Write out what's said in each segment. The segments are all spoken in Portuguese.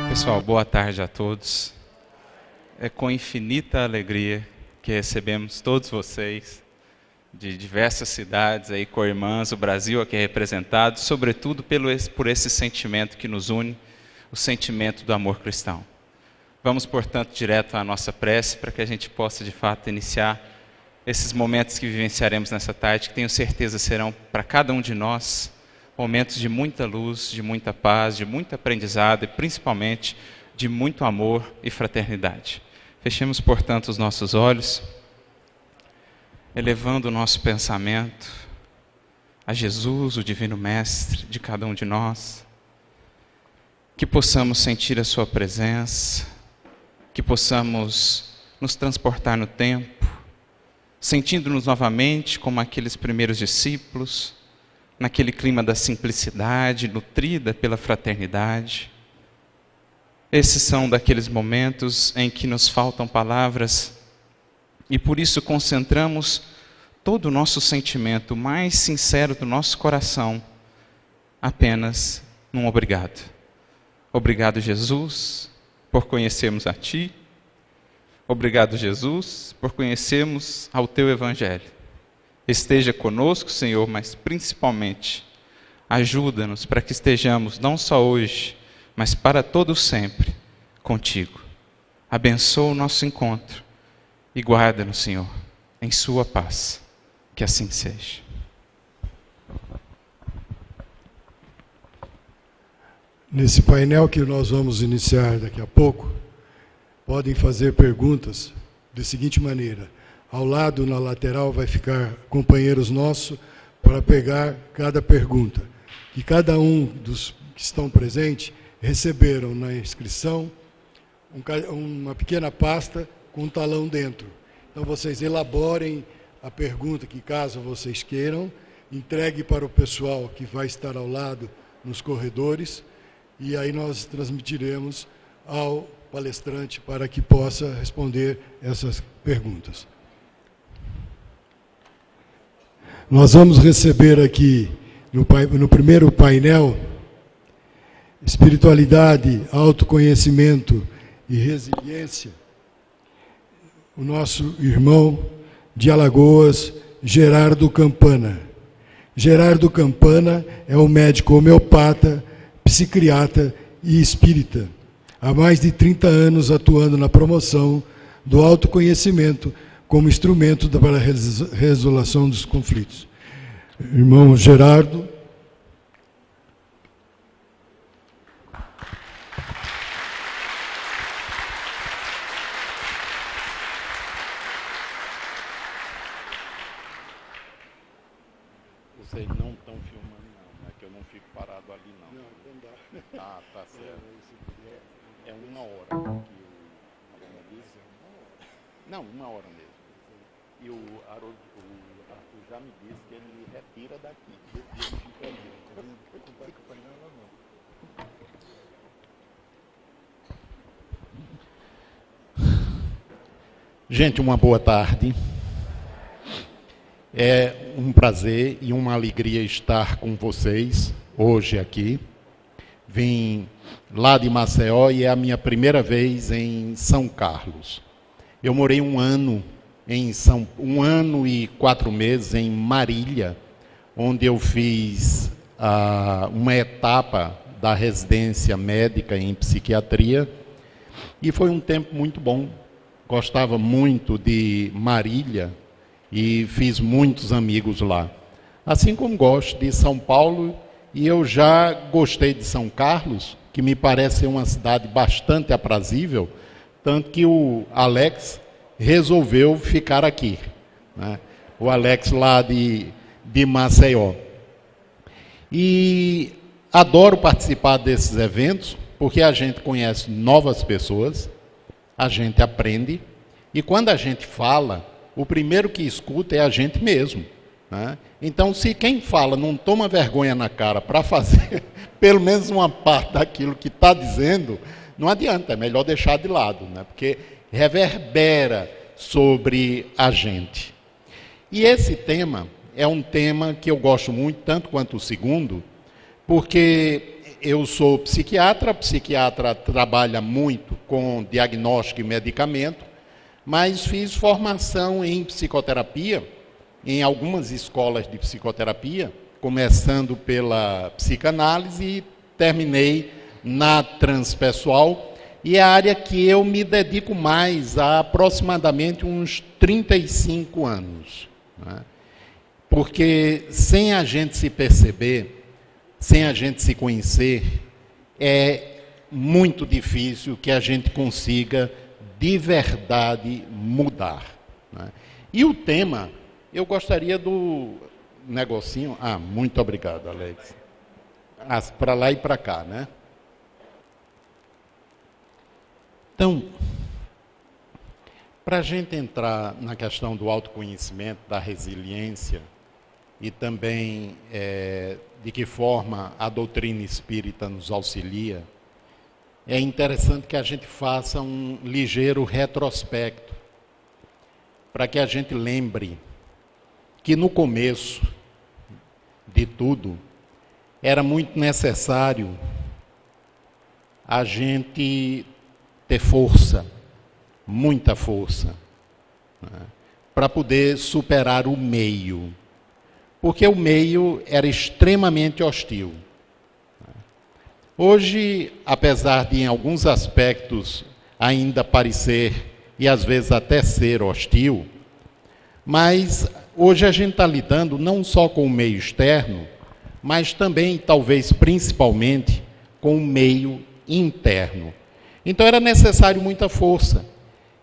Pessoal, boa tarde a todos. É com infinita alegria que recebemos todos vocês de diversas cidades, aí, co-irmãs, o Brasil aqui representado, sobretudo por esse sentimento que nos une, o sentimento do amor cristão. Vamos, portanto, direto à nossa prece para que a gente possa, de fato, iniciar esses momentos que vivenciaremos nessa tarde, que tenho certeza serão para cada um de nós momentos de muita luz, de muita paz, de muito aprendizado e principalmente de muito amor e fraternidade. Fechemos, portanto, os nossos olhos, elevando o nosso pensamento a Jesus, o Divino Mestre de cada um de nós, que possamos sentir a sua presença, que possamos nos transportar no tempo, sentindo-nos novamente como aqueles primeiros discípulos, naquele clima da simplicidade, nutrida pela fraternidade. Esses são daqueles momentos em que nos faltam palavras e por isso concentramos todo o nosso sentimento mais sincero do nosso coração apenas num obrigado. Obrigado, Jesus, por conhecermos a Ti. Obrigado, Jesus, por conhecermos ao Teu Evangelho. Esteja conosco, Senhor, mas principalmente ajuda-nos para que estejamos não só hoje, mas para todo sempre contigo. Abençoa o nosso encontro e guarda-nos, Senhor, em sua paz. Que assim seja. Nesse painel que nós vamos iniciar daqui a pouco, podem fazer perguntas da seguinte maneira. Ao lado, na lateral, vai ficar companheiros nossos para pegar cada pergunta. Que cada um dos que estão presentes receberam na inscrição uma pequena pasta com um talão dentro. Então, vocês elaborem a pergunta que, caso vocês queiram, entregue para o pessoal que vai estar ao lado nos corredores e aí nós transmitiremos ao palestrante para que possa responder essas perguntas. Nós vamos receber aqui, no primeiro painel, espiritualidade, autoconhecimento e resiliência, o nosso irmão de Alagoas, Gerardo Campana. Gerardo Campana é um médico homeopata, psiquiatra e espírita. Há mais de 30 anos atuando na promoção do autoconhecimento como instrumento para a resolução dos conflitos. Irmão Gerardo. Vocês não estão filmando não, né? Que eu não fico parado ali não. Não dá. Ah, tá certo. É 1 hora que o Arthur disse. Não, 1 hora mesmo. E o Arthur já me disse que ele retira daqui. Ele fica ali. Gente, uma boa tarde. É um prazer e uma alegria estar com vocês hoje aqui. Vim lá de Maceió e é a minha primeira vez em São Carlos. Eu morei 1 ano 1 ano e 4 meses em Marília, onde eu fiz uma etapa da residência médica em psiquiatria e foi um tempo muito bom. Gostava muito de Marília e fiz muitos amigos lá. Assim como gosto de São Paulo e eu já gostei de São Carlos, que me parece ser uma cidade bastante aprazível, tanto que o Alex resolveu ficar aqui, né? O Alex lá de Maceió. E adoro participar desses eventos, porque a gente conhece novas pessoas, a gente aprende, e quando a gente fala, o primeiro que escuta é a gente mesmo, né? Então, se quem fala não toma vergonha na cara para fazer pelo menos uma parte daquilo que está dizendo, não adianta, é melhor deixar de lado, né? Porque reverbera sobre a gente. E esse tema é um tema que eu gosto muito, tanto quanto o segundo, porque eu sou psiquiatra, psiquiatra trabalha muito com diagnóstico e medicamento, mas fiz formação em psicoterapia, em algumas escolas de psicoterapia, começando pela psicanálise e terminei na transpessoal, e é a área que eu me dedico mais há aproximadamente uns 35 anos. Né? Porque sem a gente se perceber, sem a gente se conhecer, é muito difícil que a gente consiga de verdade mudar. Né? E o tema, eu gostaria do negocinho... muito obrigado, Alex. Para lá e para cá, né? Então, para a gente entrar na questão do autoconhecimento, da resiliência, e também de que forma a doutrina espírita nos auxilia, é interessante que a gente faça um ligeiro retrospecto, para que a gente lembre que no começo de tudo, era muito necessário a gente ter força, muita força, né, para poder superar o meio. Porque o meio era extremamente hostil. Hoje, apesar de em alguns aspectos ainda parecer, e às vezes até ser hostil, mas hoje a gente está lidando não só com o meio externo, mas também, talvez principalmente, com o meio interno. Então era necessário muita força.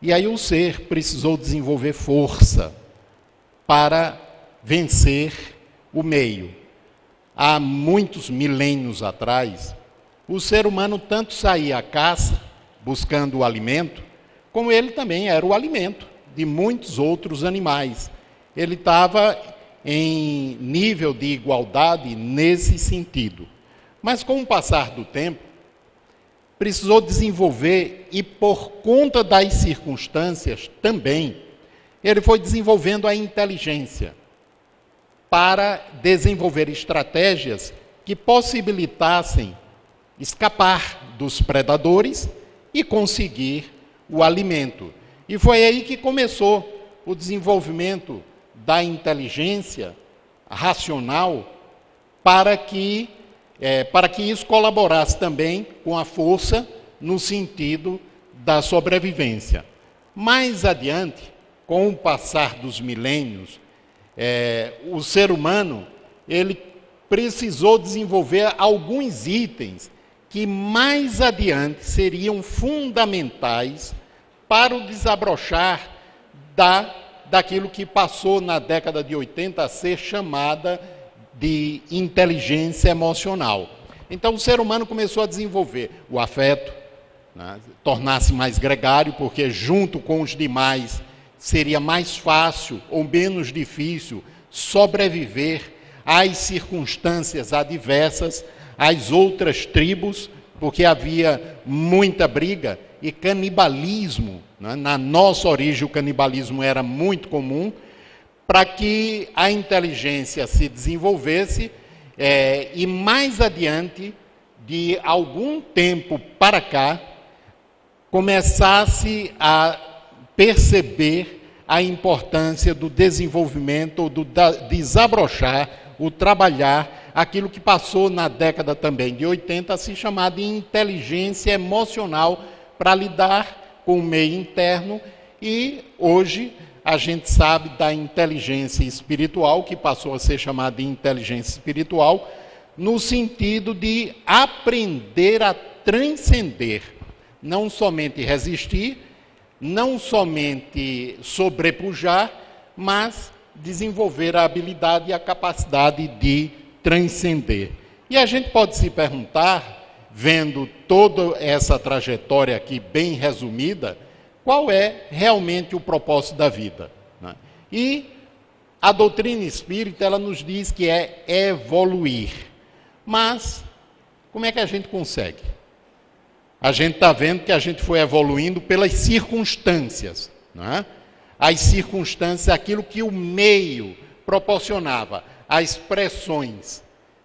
E aí o ser precisou desenvolver força para vencer o meio. Há muitos milênios atrás, o ser humano tanto saía à caça, buscando o alimento, como ele também era o alimento de muitos outros animais. Ele estava em nível de igualdade nesse sentido. Mas com o passar do tempo, precisou desenvolver, e por conta das circunstâncias também, ele foi desenvolvendo a inteligência para desenvolver estratégias que possibilitassem escapar dos predadores e conseguir o alimento. E foi aí que começou o desenvolvimento da inteligência racional para que isso colaborasse também com a força no sentido da sobrevivência. Mais adiante, com o passar dos milênios, o ser humano ele precisou desenvolver alguns itens que mais adiante seriam fundamentais para o desabrochar daquilo que passou na década de 80 a ser chamada de inteligência emocional. Então o ser humano começou a desenvolver o afeto, né, tornar-se mais gregário, porque junto com os demais seria mais fácil ou menos difícil sobreviver às circunstâncias adversas, às outras tribos, porque havia muita briga e canibalismo. Né? Na nossa origem o canibalismo era muito comum. Para que a inteligência se desenvolvesse e mais adiante, de algum tempo para cá, começasse a perceber a importância do desenvolvimento, ou do desabrochar, o trabalhar, aquilo que passou na década também de 80 a se chamar de inteligência emocional para lidar com o meio interno, e hoje a gente sabe da inteligência espiritual, que passou a ser chamada de inteligência espiritual, no sentido de aprender a transcender, não somente resistir, não somente sobrepujar, mas desenvolver a habilidade e a capacidade de transcender. E a gente pode se perguntar, vendo toda essa trajetória aqui bem resumida, qual é realmente o propósito da vida? Né? E a doutrina espírita, ela nos diz que é evoluir. Mas, como é que a gente consegue? A gente está vendo que a gente foi evoluindo pelas circunstâncias. Né? As circunstâncias, aquilo que o meio proporcionava, as pressões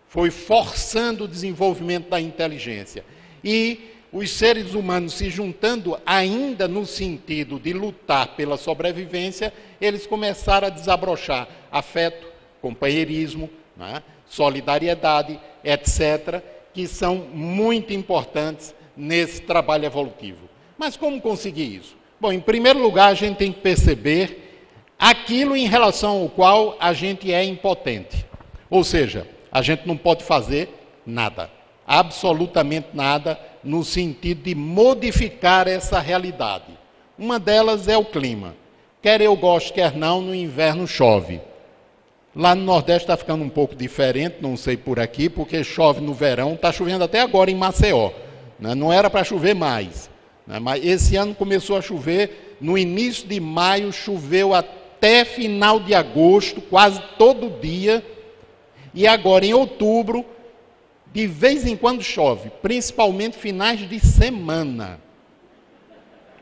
foi forçando o desenvolvimento da inteligência. E os seres humanos se juntando ainda no sentido de lutar pela sobrevivência, eles começaram a desabrochar afeto, companheirismo, né, solidariedade, etc., que são muito importantes nesse trabalho evolutivo. Mas como conseguir isso? Bom, em primeiro lugar, a gente tem que perceber aquilo em relação ao qual a gente é impotente. Ou seja, a gente não pode fazer nada, absolutamente nada, no sentido de modificar essa realidade. Uma delas é o clima. Quer eu goste, quer não, no inverno chove. Lá no Nordeste está ficando um pouco diferente, não sei por aqui, porque chove no verão, está chovendo até agora em Maceió, né? Não era para chover mais, né? Mas esse ano começou a chover, no início de maio choveu até final de agosto, quase todo dia, e agora em outubro, de vez em quando chove, principalmente finais de semana.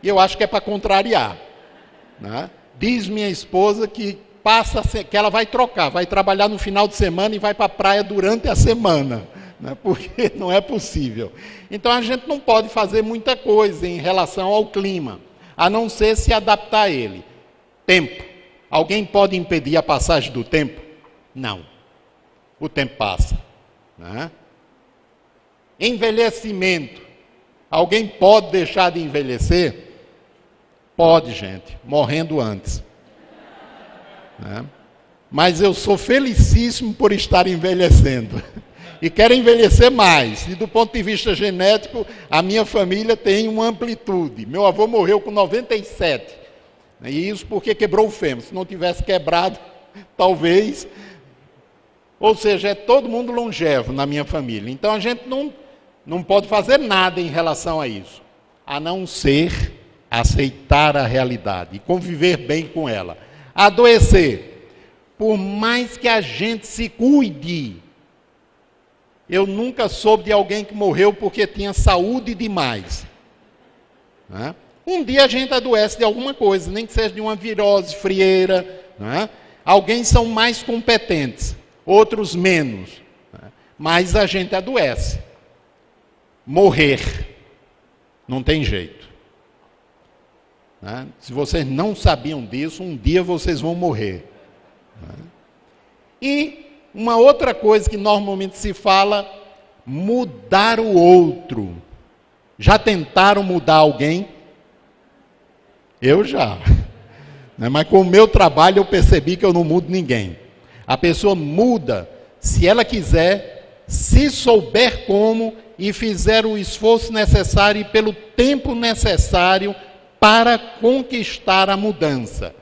E eu acho que é para contrariar, né? Diz minha esposa que que ela vai trocar, vai trabalhar no final de semana e vai para a praia durante a semana, né? Porque não é possível. Então a gente não pode fazer muita coisa em relação ao clima, a não ser se adaptar a ele. Tempo. Alguém pode impedir a passagem do tempo? Não. O tempo passa, né? Envelhecimento. Alguém pode deixar de envelhecer? Pode, gente, morrendo antes. Né? Mas eu sou felicíssimo por estar envelhecendo. E quero envelhecer mais. E do ponto de vista genético, a minha família tem uma amplitude. Meu avô morreu com 97. E isso porque quebrou o fêmur. Se não tivesse quebrado, talvez... Ou seja, é todo mundo longevo na minha família. Então a gente não pode fazer nada em relação a isso, a não ser aceitar a realidade e conviver bem com ela. Adoecer, por mais que a gente se cuide, eu nunca soube de alguém que morreu porque tinha saúde demais, né? Um dia a gente adoece de alguma coisa, nem que seja de uma virose, frieira, né? Alguns são mais competentes, outros menos, né? Mas a gente adoece. Morrer, não tem jeito. Né? Se vocês não sabiam disso, um dia vocês vão morrer. Né? E uma outra coisa que normalmente se fala, mudar o outro. Já tentaram mudar alguém? Eu já. Né? Mas com o meu trabalho eu percebi que eu não mudo ninguém. A pessoa muda se ela quiser, se souber como e fizer o esforço necessário e pelo tempo necessário para conquistar a mudança.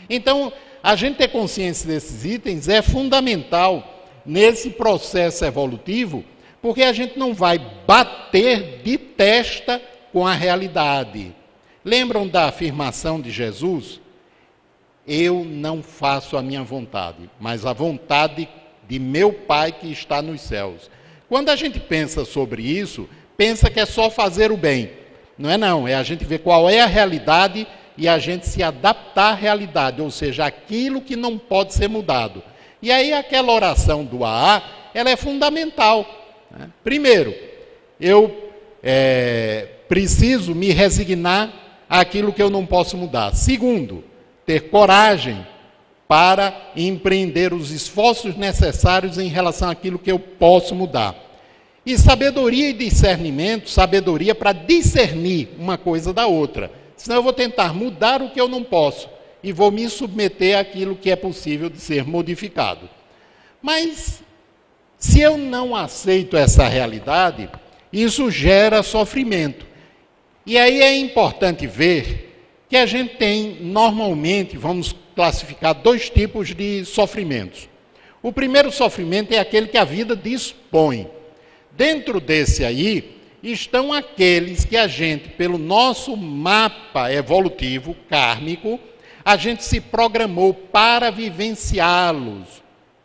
Então, a gente ter consciência desses itens é fundamental nesse processo evolutivo, porque a gente não vai bater de testa com a realidade. Lembram da afirmação de Jesus? Eu não faço a minha vontade, mas a vontade de meu Pai que está nos céus. Quando a gente pensa sobre isso, pensa que é só fazer o bem. Não é não, é a gente ver qual é a realidade e a gente se adaptar à realidade, ou seja, aquilo que não pode ser mudado. E aí aquela oração do AA, ela é fundamental. Né? Primeiro, eu preciso me resignar àquilo que eu não posso mudar. Segundo, ter coragem para empreender os esforços necessários em relação àquilo que eu posso mudar. E sabedoria e discernimento, sabedoria para discernir uma coisa da outra. Senão eu vou tentar mudar o que eu não posso e vou me submeter àquilo que é possível de ser modificado. Mas, se eu não aceito essa realidade, isso gera sofrimento. E aí é importante ver que a gente tem, normalmente, vamos classificar 2 tipos de sofrimentos. O primeiro sofrimento é aquele que a vida dispõe. Dentro desse aí, estão aqueles que a gente, pelo nosso mapa evolutivo, kármico, a gente se programou para vivenciá-los,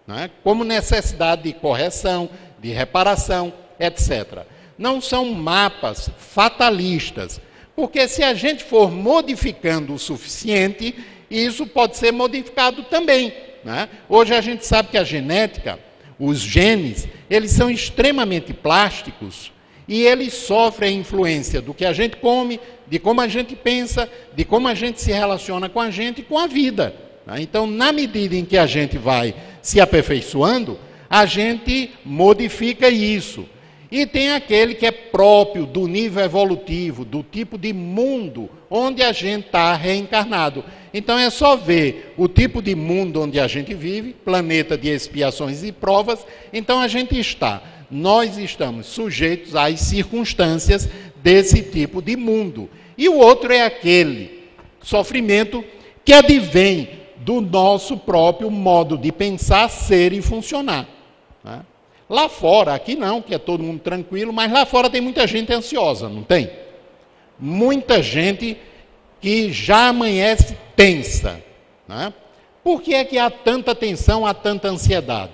né? Como necessidade de correção, de reparação, etc. Não são mapas fatalistas, porque se a gente for modificando o suficiente, isso pode ser modificado também. Né? Hoje a gente sabe que a genética, Os genes, eles são extremamente plásticos e eles sofrem a influência do que a gente come, de como a gente pensa, de como a gente se relaciona com a gente e com a vida. Então, na medida em que a gente vai se aperfeiçoando, a gente modifica isso. E tem aquele que é próprio do nível evolutivo, do tipo de mundo onde a gente está reencarnado. Então é só ver o tipo de mundo onde a gente vive, planeta de expiações e provas, então nós estamos sujeitos às circunstâncias desse tipo de mundo. E o outro é aquele sofrimento que advém do nosso próprio modo de pensar, ser e funcionar. Né? Lá fora, aqui não, que é todo mundo tranquilo, mas lá fora tem muita gente ansiosa, não tem? Muita gente que já amanhece tensa. Né? Por que é que há tanta tensão, há tanta ansiedade?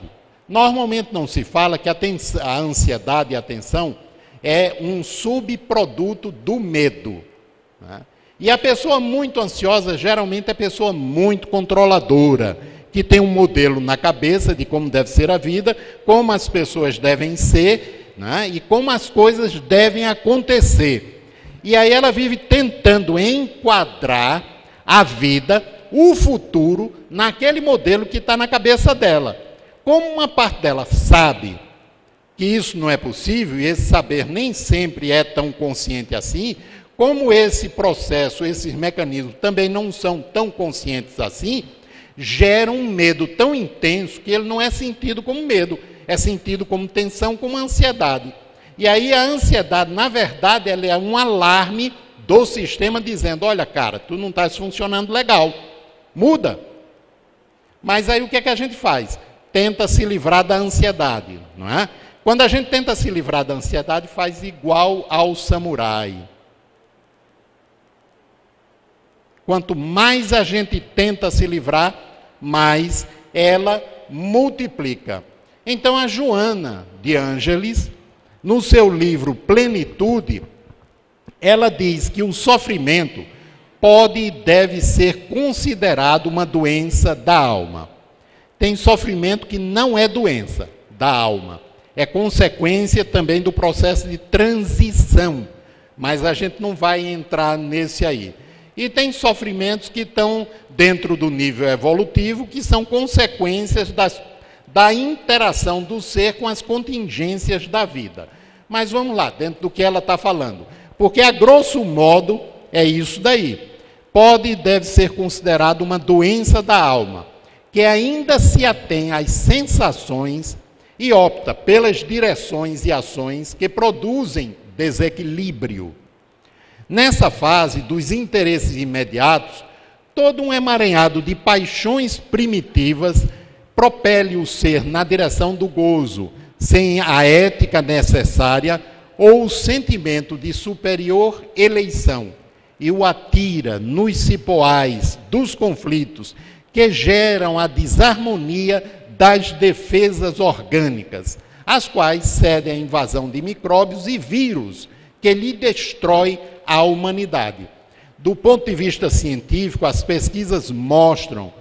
Normalmente não se fala que a ansiedade e a tensão é um subproduto do medo. Né? E a pessoa muito ansiosa geralmente é pessoa muito controladora, que tem um modelo na cabeça de como deve ser a vida, como as pessoas devem ser, né? E como as coisas devem acontecer. E aí ela vive tentando enquadrar a vida, o futuro, naquele modelo que está na cabeça dela. Como uma parte dela sabe que isso não é possível, e esse saber nem sempre é tão consciente assim, como esse processo, esses mecanismos também não são tão conscientes assim, gera um medo tão intenso que ele não é sentido como medo, é sentido como tensão, como ansiedade. E aí a ansiedade, na verdade, ela é um alarme do sistema dizendo, olha, cara, tu não estás funcionando legal, muda. Mas aí o que é que a gente faz? Tenta se livrar da ansiedade, não é? Quando a gente tenta se livrar da ansiedade, faz igual ao samurai. Quanto mais a gente tenta se livrar, mais ela multiplica. Então a Joana de Ângeles, no seu livro Plenitude, ela diz que o sofrimento pode e deve ser considerado uma doença da alma. Tem sofrimento que não é doença da alma, é consequência também do processo de transição, mas a gente não vai entrar nesse aí. E tem sofrimentos que estão dentro do nível evolutivo, que são consequências da interação do ser com as contingências da vida. Mas vamos lá, dentro do que ela está falando. Porque, a grosso modo, é isso daí. Pode e deve ser considerado uma doença da alma, que ainda se atém às sensações e opta pelas direções e ações que produzem desequilíbrio. Nessa fase dos interesses imediatos, todo um emaranhado de paixões primitivas propele o ser na direção do gozo, sem a ética necessária ou o sentimento de superior eleição, e o atira nos cipoais dos conflitos que geram a desarmonia das defesas orgânicas, as quais cedem à invasão de micróbios e vírus que lhe destrói a humanidade. Do ponto de vista científico, as pesquisas mostram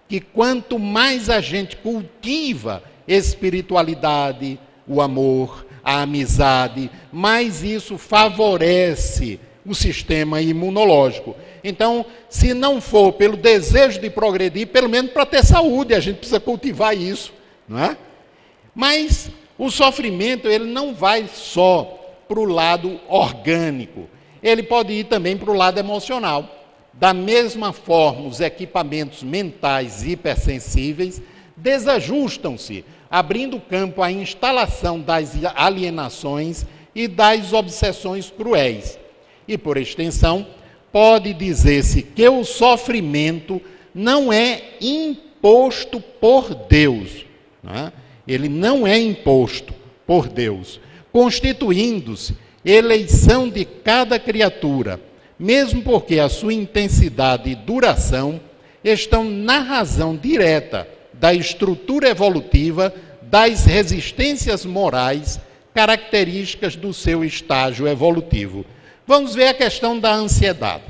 que quanto mais a gente cultiva espiritualidade, o amor, a amizade, mais isso favorece o sistema imunológico. Então, se não for pelo desejo de progredir, pelo menos para ter saúde, a gente precisa cultivar isso, não é? Mas o sofrimento, ele não vai só para o lado orgânico, ele pode ir também para o lado emocional. Da mesma forma, os equipamentos mentais hipersensíveis desajustam-se, abrindo campo à instalação das alienações e das obsessões cruéis. E, por extensão, pode dizer-se que o sofrimento não é imposto por Deus. Não é? Ele não é imposto por Deus, constituindo-se eleição de cada criatura, mesmo porque a sua intensidade e duração estão na razão direta da estrutura evolutiva das resistências morais características do seu estágio evolutivo. Vamos ver a questão da ansiedade.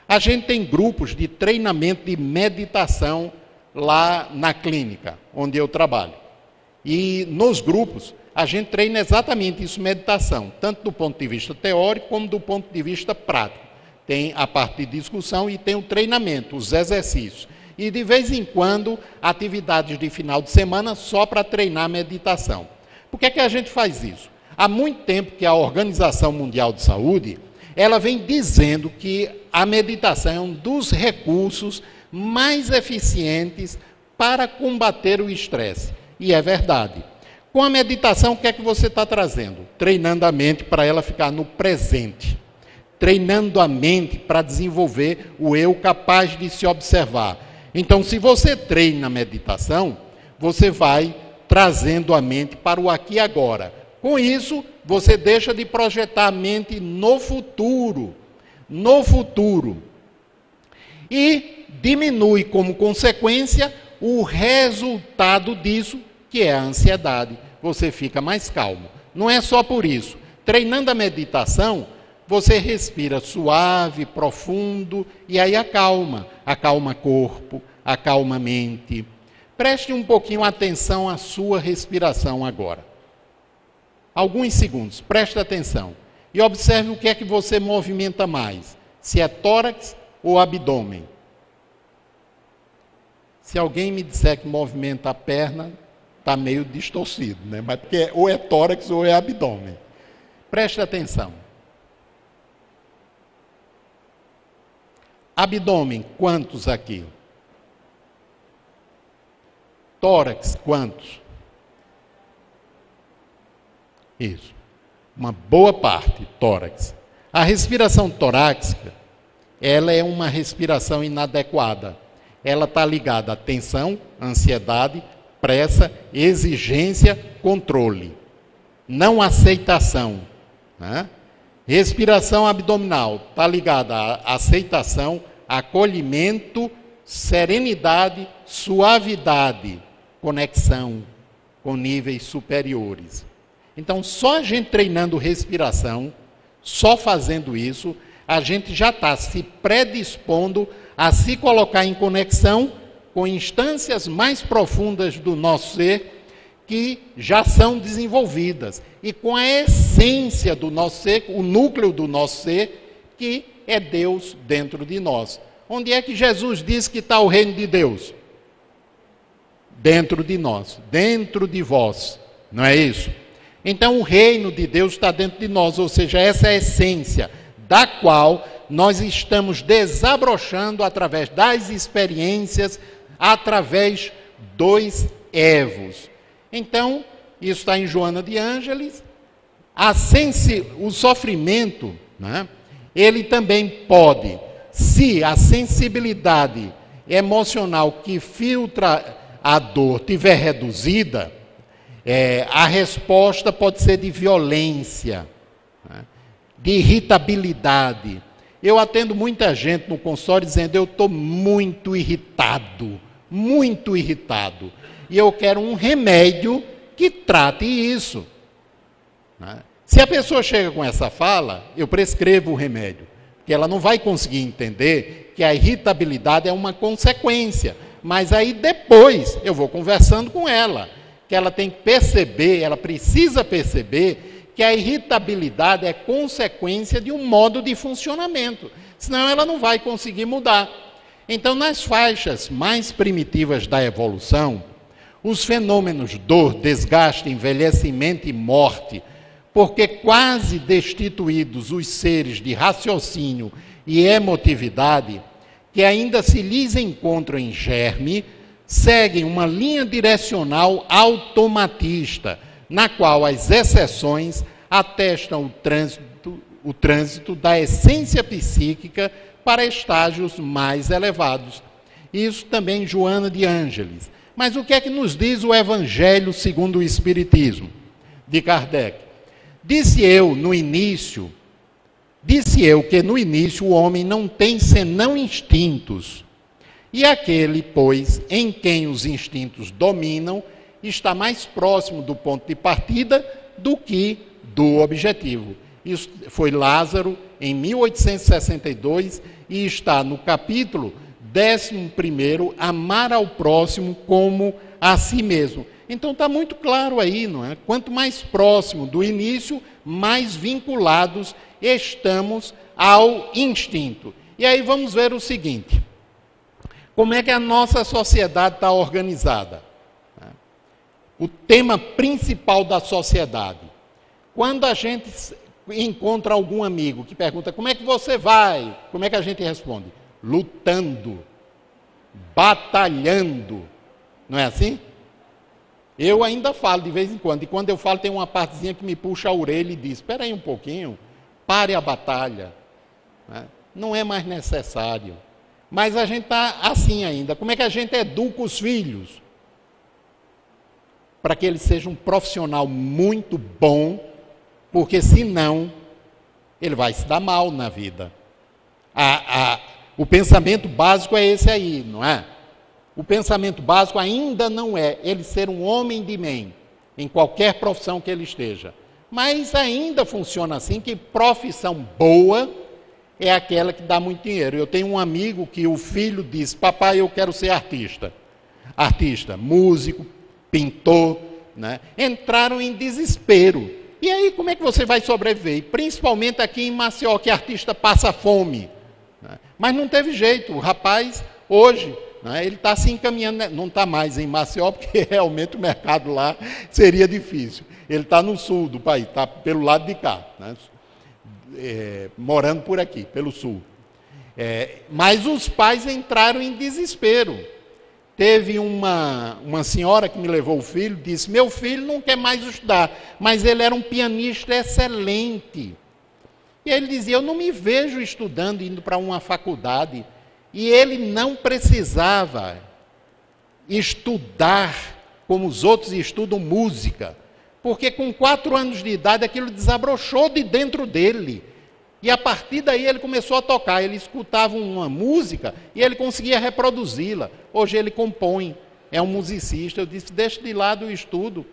A gente tem grupos de treinamento de meditação lá na clínica, onde eu trabalho. E nos grupos, a gente treina exatamente isso, meditação, tanto do ponto de vista teórico como do ponto de vista prático. Tem a parte de discussão e tem o treinamento, os exercícios. E de vez em quando, atividades de final de semana só para treinar meditação. Por que é que a gente faz isso? Há muito tempo que a Organização Mundial de Saúde, ela vem dizendo que a meditação é um dos recursos mais eficientes para combater o estresse. E é verdade. Com a meditação, o que é que você está trazendo? Treinando a mente para ela ficar no presente. Treinando a mente para desenvolver o eu capaz de se observar. Então, se você treina a meditação, você vai trazendo a mente para o aqui e agora. Com isso, você deixa de projetar a mente no futuro. No futuro. E diminui como consequência o resultado disso, que é a ansiedade. Você fica mais calmo. Não é só por isso. Treinando a meditação, você respira suave, profundo, e aí acalma. Acalma corpo, acalma mente. Preste um pouquinho atenção à sua respiração agora. Alguns segundos, preste atenção. E observe o que é que você movimenta mais. Se é tórax ou abdômen. Se alguém me disser que movimenta a perna, está meio distorcido, né? Mas porque ou é tórax ou é abdômen. Preste atenção. Abdômen, quantos aqui? Tórax, quantos? Isso. Uma boa parte, tórax. A respiração torácica, ela é uma respiração inadequada. Ela está ligada à tensão, ansiedade, pressa, exigência, controle. Não aceitação. Né? Respiração abdominal está ligada à aceitação, acolhimento, serenidade, suavidade, conexão com níveis superiores. Então, só a gente treinando respiração, só fazendo isso, a gente já está se predispondo a se colocar em conexão com instâncias mais profundas do nosso ser, que já são desenvolvidas, e com a essência do nosso ser, o núcleo do nosso ser, que é Deus dentro de nós. Onde é que Jesus diz que está o reino de Deus? Dentro de nós, dentro de vós, não é isso? Então o reino de Deus está dentro de nós, ou seja, essa é a essência da qual nós estamos desabrochando através das experiências, através dos evos. Então, isso está em Joana de Ângeles. O sofrimento, né, ele também pode, se a sensibilidade emocional que filtra a dor tiver reduzida, a resposta pode ser de violência, né, de irritabilidade. Eu atendo muita gente no consultório dizendo: eu estou muito irritado, e eu quero um remédio que trate isso. Né? Se a pessoa chega com essa fala, eu prescrevo o remédio, porque ela não vai conseguir entender que a irritabilidade é uma consequência, mas aí depois eu vou conversando com ela, que ela tem que perceber, ela precisa perceber que a irritabilidade é consequência de um modo de funcionamento, senão ela não vai conseguir mudar. Então, nas faixas mais primitivas da evolução, os fenômenos dor, desgaste, envelhecimento e morte, porque quase destituídos os seres de raciocínio e emotividade, que ainda se lhes encontram em germe, seguem uma linha direcional automatista, na qual as exceções atestam o trânsito da essência psíquica para estágios mais elevados. Isso também Joana de Ângeles. Mas o que é que nos diz o Evangelho segundo o Espiritismo de Kardec? Disse eu que no início o homem não tem senão instintos, e aquele, pois, em quem os instintos dominam, está mais próximo do ponto de partida do que do objetivo. Isso foi Lázaro, em 1862, e está no capítulo 11º, Amar ao próximo como a si mesmo. Então está muito claro aí, não é? Quanto mais próximo do início, mais vinculados estamos ao instinto. E aí vamos ver o seguinte: como é que a nossa sociedade está organizada? O tema principal da sociedade. Quando a gente encontra algum amigo que pergunta como é que você vai, como é que a gente responde? Lutando, batalhando. Não é assim? Eu ainda falo de vez em quando, e quando eu falo tem uma partezinha que me puxa a orelha e diz: espera aí um pouquinho, pare a batalha. Não é mais necessário. Mas a gente está assim ainda. Como é que a gente educa os filhos? Para que ele seja um profissional muito bom, porque senão ele vai se dar mal na vida. O pensamento básico é esse aí, não é? O pensamento básico ainda não é ele ser um homem de bem, em qualquer profissão que ele esteja. Mas ainda funciona assim, que profissão boa é aquela que dá muito dinheiro. Eu tenho um amigo que o filho diz: papai, eu quero ser artista. Artista, músico, pintor, né? Entraram em desespero. E aí, como é que você vai sobreviver? E principalmente aqui em Maceió, que artista passa fome. Né? Mas não teve jeito. O rapaz, hoje, né, ele está se encaminhando, não está mais em Maceió, porque realmente o mercado lá seria difícil. Ele está no sul do país, está pelo lado de cá, né? Morando por aqui, pelo sul. Mas os pais entraram em desespero. Teve uma senhora que me levou o filho, disse: meu filho não quer mais estudar, mas ele era um pianista excelente. E ele dizia: eu não me vejo estudando, indo para uma faculdade. E ele não precisava estudar como os outros estudam música, porque com 4 anos de idade aquilo desabrochou de dentro dele. E a partir daí ele começou a tocar. Ele escutava uma música e ele conseguia reproduzi-la. Hoje ele compõe, é um musicista. Eu disse: deixe de lado o estudo,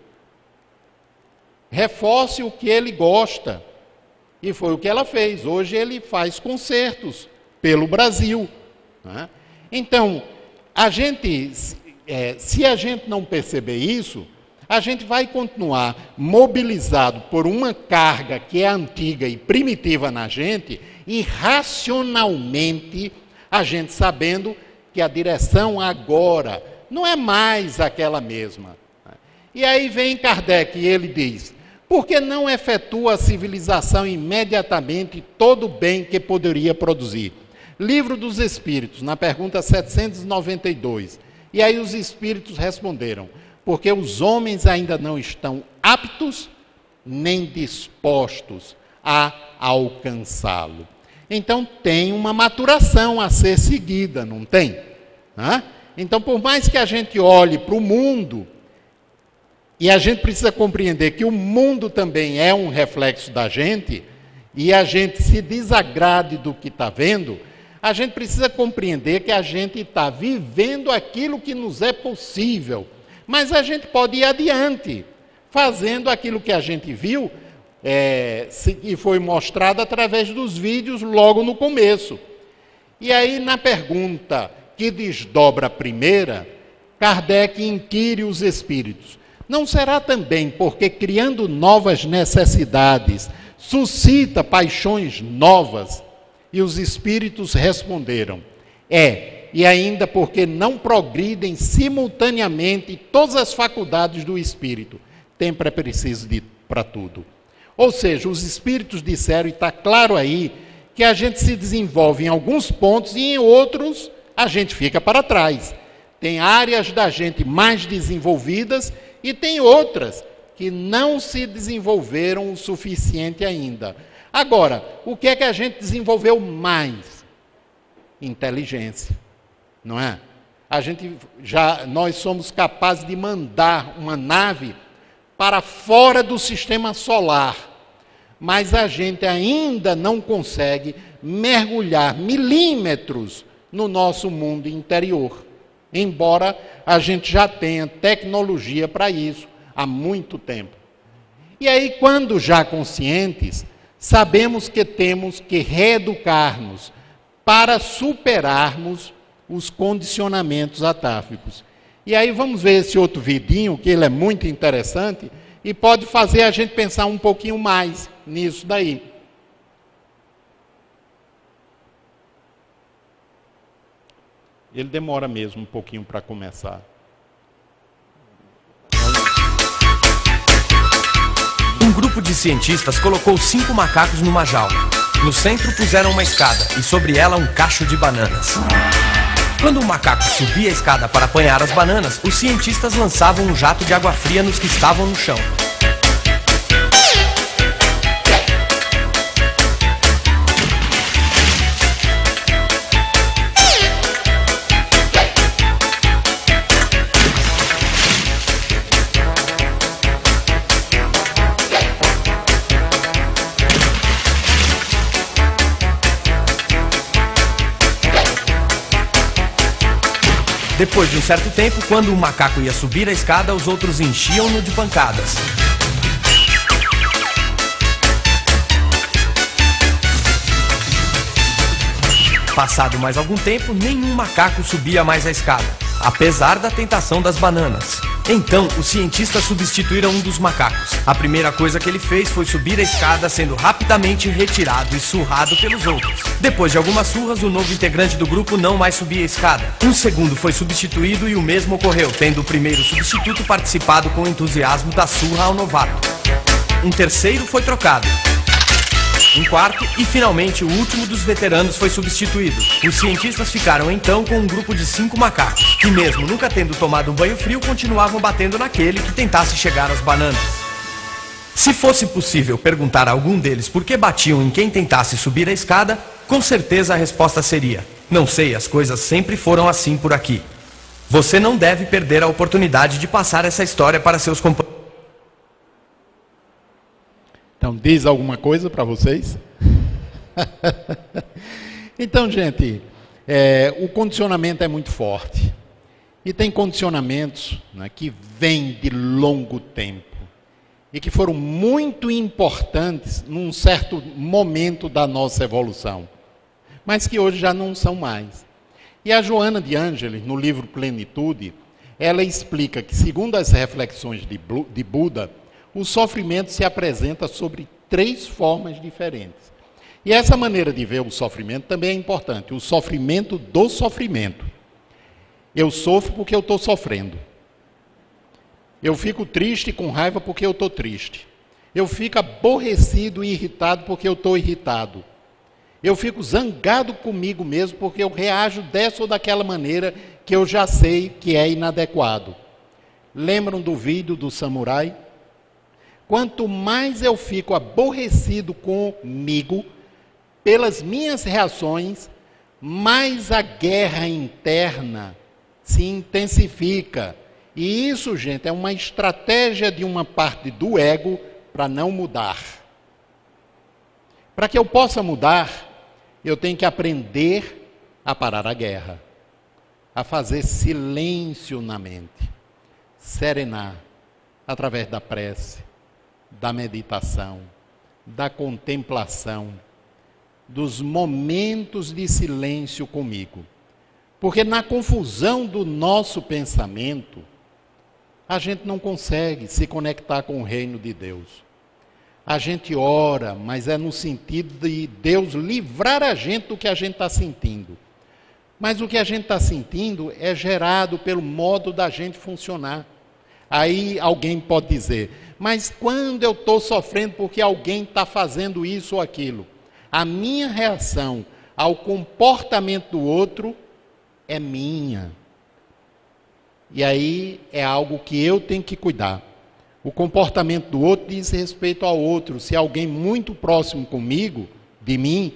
reforce o que ele gosta. E foi o que ela fez. Hoje ele faz concertos pelo Brasil. Né? Então, se a gente não perceber isso, a gente vai continuar mobilizado por uma carga que é antiga e primitiva na gente, e racionalmente a gente sabendo que a direção agora não é mais aquela mesma. E aí vem Kardec e ele diz: por que não efetua a civilização imediatamente todo o bem que poderia produzir? Livro dos Espíritos, na pergunta 792. E aí os Espíritos responderam: porque os homens ainda não estão aptos nem dispostos a alcançá-lo. Então tem uma maturação a ser seguida, não tem? Então, por mais que a gente olhe para o mundo, e a gente precisa compreender que o mundo também é um reflexo da gente, e a gente se desagrade do que está vendo, a gente precisa compreender que a gente está vivendo aquilo que nos é possível. Mas a gente pode ir adiante, fazendo aquilo que a gente viu e foi mostrado através dos vídeos logo no começo. E aí, na pergunta que desdobra a primeira, Kardec inquire os espíritos: não será também porque, criando novas necessidades, suscita paixões novas? E os espíritos responderam: e ainda porque não progridem simultaneamente todas as faculdades do espírito. Tempo é preciso para tudo. Ou seja, os espíritos disseram, e está claro aí, que a gente se desenvolve em alguns pontos e em outros a gente fica para trás. Tem áreas da gente mais desenvolvidas e tem outras que não se desenvolveram o suficiente ainda. Agora, o que é que a gente desenvolveu mais? Inteligência. Não é? Nós somos capazes de mandar uma nave para fora do sistema solar, mas a gente ainda não consegue mergulhar milímetros no nosso mundo interior, embora a gente já tenha tecnologia para isso há muito tempo. E aí, quando já conscientes, sabemos que temos que reeducar-nos para superarmos os condicionamentos atáficos. E aí vamos ver esse outro vidinho, que ele é muito interessante, e pode fazer a gente pensar um pouquinho mais nisso daí. Ele demora mesmo um pouquinho para começar. Um grupo de cientistas colocou 5 macacos numa jaula. No centro puseram uma escada e sobre ela um cacho de bananas. Quando um macaco subia a escada para apanhar as bananas, os cientistas lançavam um jato de água fria nos que estavam no chão. Depois de um certo tempo, quando o macaco ia subir a escada, os outros enchiam-no de pancadas. Passado mais algum tempo, nenhum macaco subia mais a escada, apesar da tentação das bananas. Então, os cientistas substituíram um dos macacos. A primeira coisa que ele fez foi subir a escada, sendo rapidamente retirado e surrado pelos outros. Depois de algumas surras, o novo integrante do grupo não mais subia a escada. Um segundo foi substituído e o mesmo ocorreu, tendo o primeiro substituto participado com entusiasmo da surra ao novato. Um terceiro foi trocado. Um quarto e, finalmente, o último dos veteranos foi substituído. Os cientistas ficaram, então, com um grupo de 5 macacos, que mesmo nunca tendo tomado um banho frio, continuavam batendo naquele que tentasse chegar às bananas. Se fosse possível perguntar a algum deles por que batiam em quem tentasse subir a escada, com certeza a resposta seria: não sei, as coisas sempre foram assim por aqui. Você não deve perder a oportunidade de passar essa história para seus companheiros. Então, diz alguma coisa para vocês? Então, gente, o condicionamento é muito forte. E tem condicionamentos, né, que vêm de longo tempo. E que foram muito importantes num certo momento da nossa evolução. Mas que hoje já não são mais. E a Joana de Ângeles, no livro Plenitude, ela explica que, segundo as reflexões de Buda, o sofrimento se apresenta sobre 3 formas diferentes. E essa maneira de ver o sofrimento também é importante. O sofrimento do sofrimento. Eu sofro porque eu estou sofrendo. Eu fico triste com raiva porque eu estou triste. Eu fico aborrecido e irritado porque eu estou irritado. Eu fico zangado comigo mesmo porque eu reajo dessa ou daquela maneira que eu já sei que é inadequado. Lembram do vídeo do samurai? Quanto mais eu fico aborrecido comigo, pelas minhas reações, mais a guerra interna se intensifica. E isso, gente, é uma estratégia de uma parte do ego para não mudar. Para que eu possa mudar, eu tenho que aprender a parar a guerra, a fazer silêncio na mente, serenar, através da prece, da meditação, da contemplação, dos momentos de silêncio comigo. Porque na confusão do nosso pensamento, a gente não consegue se conectar com o reino de Deus. A gente ora, mas é no sentido de Deus livrar a gente do que a gente está sentindo. Mas o que a gente está sentindo é gerado pelo modo da gente funcionar. Aí alguém pode dizer: mas quando eu estou sofrendo porque alguém está fazendo isso ou aquilo, a minha reação ao comportamento do outro é minha. E aí é algo que eu tenho que cuidar. O comportamento do outro diz respeito ao outro. Se alguém muito próximo comigo, de mim,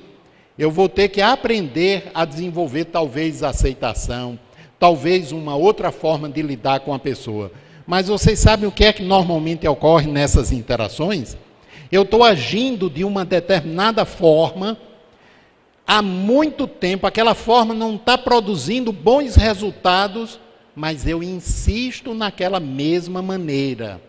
eu vou ter que aprender a desenvolver talvez aceitação, talvez uma outra forma de lidar com a pessoa. Mas vocês sabem o que é que normalmente ocorre nessas interações? Eu estou agindo de uma determinada forma há muito tempo, aquela forma não está produzindo bons resultados, mas eu insisto naquela mesma maneira.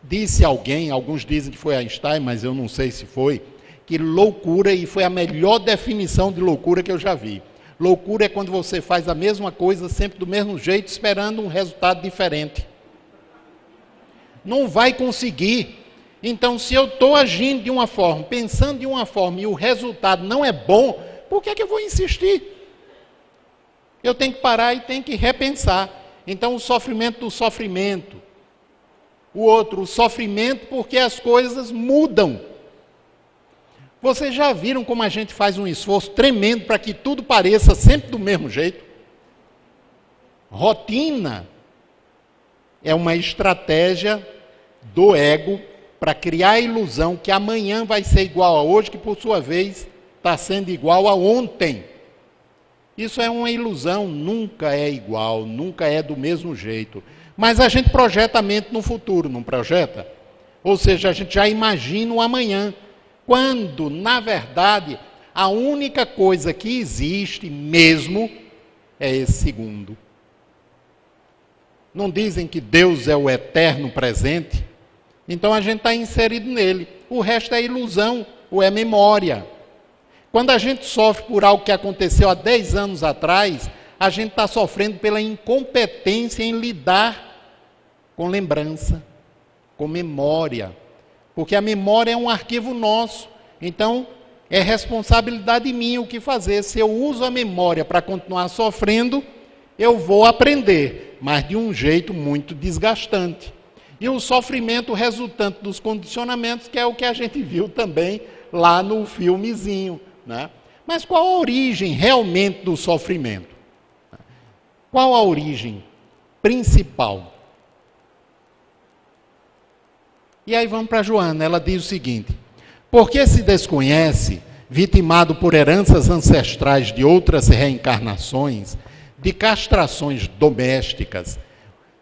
Disse alguém, alguns dizem que foi Einstein, mas eu não sei se foi, que loucura, e foi a melhor definição de loucura que eu já vi. Loucura é quando você faz a mesma coisa sempre do mesmo jeito, esperando um resultado diferente. Não vai conseguir. Então, se eu estou agindo de uma forma, pensando de uma forma, e o resultado não é bom, por que eu vou insistir? Eu tenho que parar e tenho que repensar. Então, o sofrimento do sofrimento. O outro, o sofrimento porque as coisas mudam. Vocês já viram como a gente faz um esforço tremendo para que tudo pareça sempre do mesmo jeito? Rotina é uma estratégia do ego para criar a ilusão que amanhã vai ser igual a hoje, que por sua vez está sendo igual a ontem. Isso é uma ilusão, nunca é igual, nunca é do mesmo jeito. Mas a gente projeta a mente no futuro, não projeta? Ou seja, a gente já imagina o amanhã, quando, na verdade, a única coisa que existe mesmo é esse segundo. Não dizem que Deus é o eterno presente? Então a gente está inserido nele. O resto é ilusão ou é memória. Quando a gente sofre por algo que aconteceu há 10 anos atrás, a gente está sofrendo pela incompetência em lidar com lembrança, com memória. Porque a memória é um arquivo nosso. Então, é responsabilidade minha o que fazer. Se eu uso a memória para continuar sofrendo, eu vou aprender, mas de um jeito muito desgastante. E o sofrimento resultante dos condicionamentos, que é o que a gente viu também lá no filmezinho, né? Mas qual a origem realmente do sofrimento? Qual a origem principal? E aí vamos para Joana, ela diz o seguinte: porque se desconhece, vitimado por heranças ancestrais de outras reencarnações, de castrações domésticas,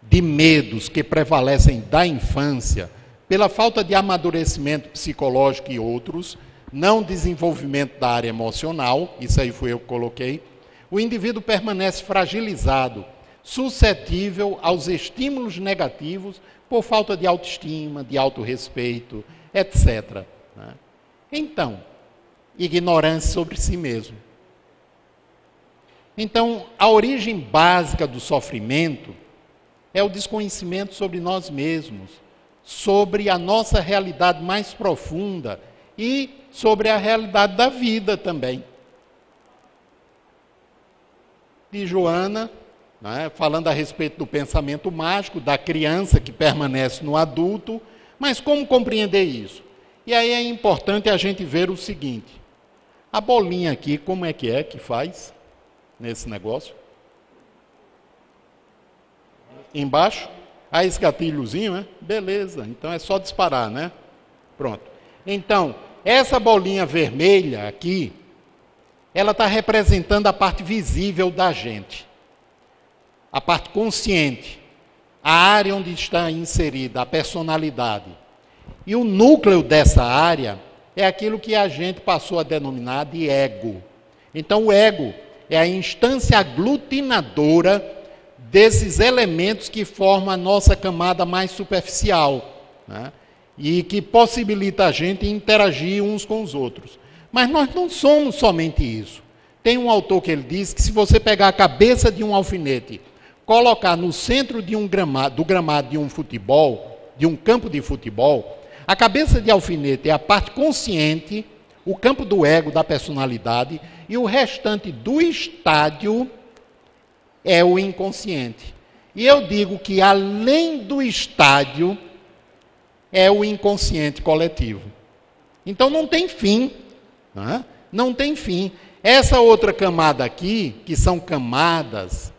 de medos que prevalecem da infância, pela falta de amadurecimento psicológico e outros, não desenvolvimento da área emocional, isso aí foi eu que coloquei, o indivíduo permanece fragilizado, suscetível aos estímulos negativos por falta de autoestima, de autorrespeito, etc. Então, ignorância sobre si mesmo. Então, a origem básica do sofrimento é o desconhecimento sobre nós mesmos, sobre a nossa realidade mais profunda e sobre a realidade da vida também. De Joana, né, falando a respeito do pensamento mágico, da criança que permanece no adulto, mas como compreender isso? E aí é importante a gente ver o seguinte: a bolinha aqui, como é que faz nesse negócio? Embaixo, a esse gatilhozinho, né? Beleza, então é só disparar, né? Pronto. Então, essa bolinha vermelha aqui, ela está representando a parte visível da gente, a parte consciente, a área onde está inserida a personalidade. E o núcleo dessa área é aquilo que a gente passou a denominar de ego. Então, o ego é a instância aglutinadora desses elementos que formam a nossa camada mais superficial, né? E que possibilita a gente interagir uns com os outros. Mas nós não somos somente isso. Tem um autor que ele diz que se você pegar a cabeça de um alfinete, colocar no centro de do gramado de um futebol, de um campo de futebol, a cabeça de alfinete é a parte consciente, o campo do ego, da personalidade, e o restante do estádio é o inconsciente. E eu digo que além do estádio é o inconsciente coletivo. Então não tem fim, né? Não tem fim. Essa outra camada aqui, que são camadas,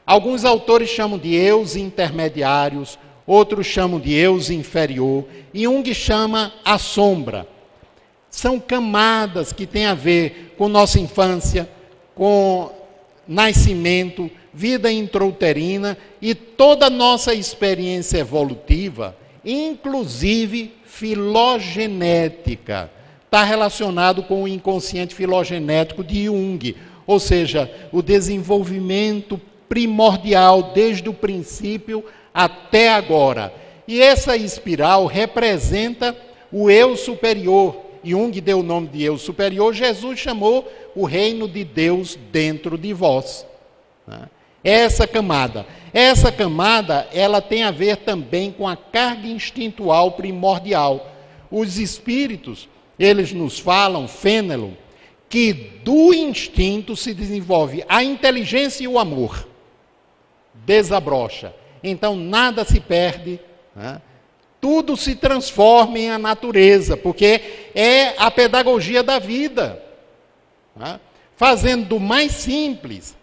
alguns autores chamam de eus intermediários, outros chamam de eus inferior, e Jung chama a sombra. São camadas que têm a ver com nossa infância, com nascimento, vida intrauterina e toda a nossa experiência evolutiva, inclusive filogenética, está relacionado com o inconsciente filogenético de Jung, ou seja, o desenvolvimento primordial desde o princípio até agora. E essa espiral representa o eu superior, Jung deu o nome de eu superior, Jesus chamou o reino de Deus dentro de vós. Essa camada, ela tem a ver também com a carga instintual primordial. Os espíritos, eles nos falam, Fenelon, que do instinto se desenvolve a inteligência e o amor. Desabrocha. Então nada se perde, tudo se transforma em a natureza, porque é a pedagogia da vida. Fazendo do mais simples,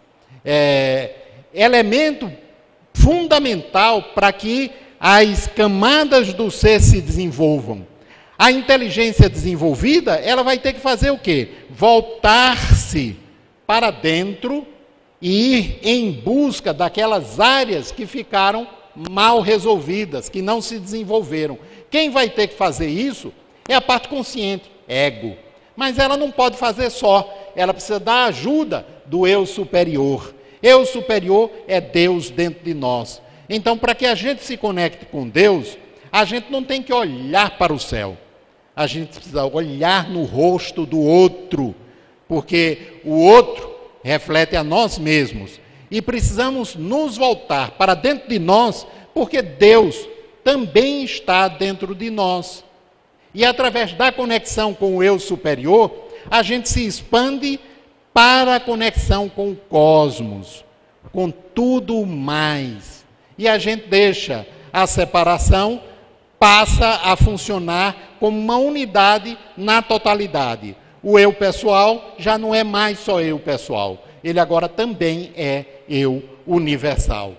elemento fundamental para que as camadas do ser se desenvolvam. A inteligência desenvolvida, ela vai ter que fazer o quê? Voltar-se para dentro e ir em busca daquelas áreas que ficaram mal resolvidas, que não se desenvolveram. Quem vai ter que fazer isso é a parte consciente, ego. Mas ela não pode fazer só, ela precisa da ajuda do eu superior. Eu superior é Deus dentro de nós. Então, para que a gente se conecte com Deus, a gente não tem que olhar para o céu. A gente precisa olhar no rosto do outro, porque o outro reflete a nós mesmos. E precisamos nos voltar para dentro de nós, porque Deus também está dentro de nós. E através da conexão com o eu superior, a gente se expande para a conexão com o cosmos, com tudo mais. E a gente deixa a separação, passa a funcionar como uma unidade na totalidade. O eu pessoal já não é mais só eu pessoal, ele agora também é eu universal.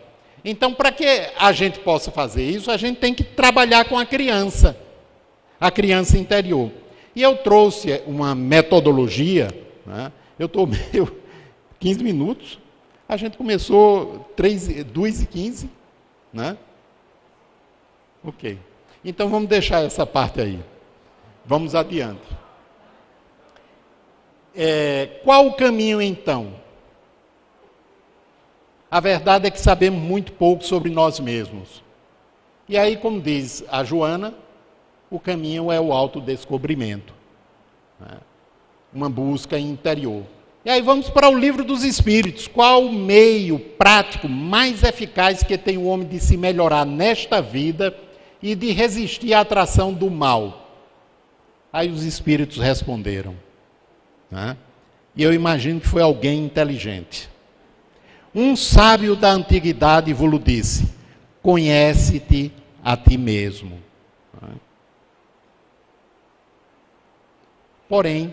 Então, para que a gente possa fazer isso, a gente tem que trabalhar com a criança interior. E eu trouxe uma metodologia, eu estou meio 15 minutos, a gente começou 2h15, Ok. Então vamos deixar essa parte aí. Vamos adiante. Qual o caminho então? A verdade é que sabemos muito pouco sobre nós mesmos. E aí, como diz a Joana, o caminho é o autodescobrimento. Uma busca interior. E aí vamos para o Livro dos Espíritos. Qual o meio prático mais eficaz que tem o homem de se melhorar nesta vida e de resistir à atração do mal? Aí os Espíritos responderam. E eu imagino que foi alguém inteligente. Um sábio da antiguidade vos disse: conhece-te a ti mesmo. Porém,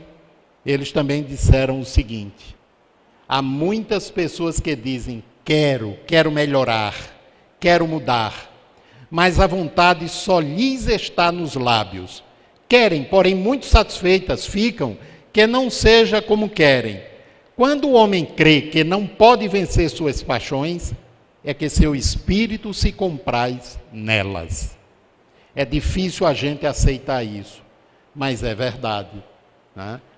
eles também disseram o seguinte: há muitas pessoas que dizem, quero melhorar, quero mudar, mas a vontade só lhes está nos lábios. Querem, porém muito satisfeitas ficam, que não seja como querem. Quando o homem crê que não pode vencer suas paixões, é que seu espírito se compraz nelas. É difícil a gente aceitar isso, mas é verdade.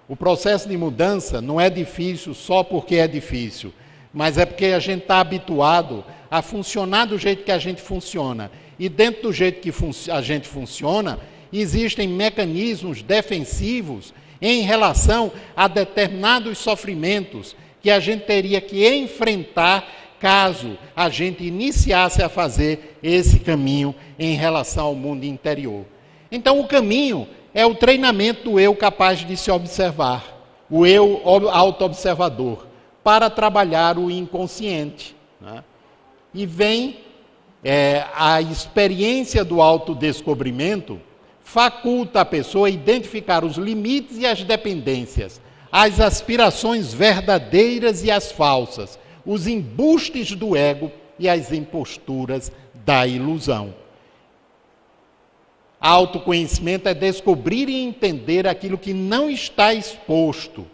O processo de mudança não é difícil só porque é difícil, mas é porque a gente está habituado a funcionar do jeito que a gente funciona. E dentro do jeito que a gente funciona, existem mecanismos defensivos em relação a determinados sofrimentos que a gente teria que enfrentar caso a gente iniciasse a fazer esse caminho em relação ao mundo interior. Então, o caminho é o treinamento do eu capaz de se observar, o eu auto-observador, para trabalhar o inconsciente. E vem a experiência do autodescobrimento, faculta a pessoa a identificar os limites e as dependências, as aspirações verdadeiras e as falsas, os embustes do ego e as imposturas da ilusão. Autoconhecimento é descobrir e entender aquilo que não está exposto.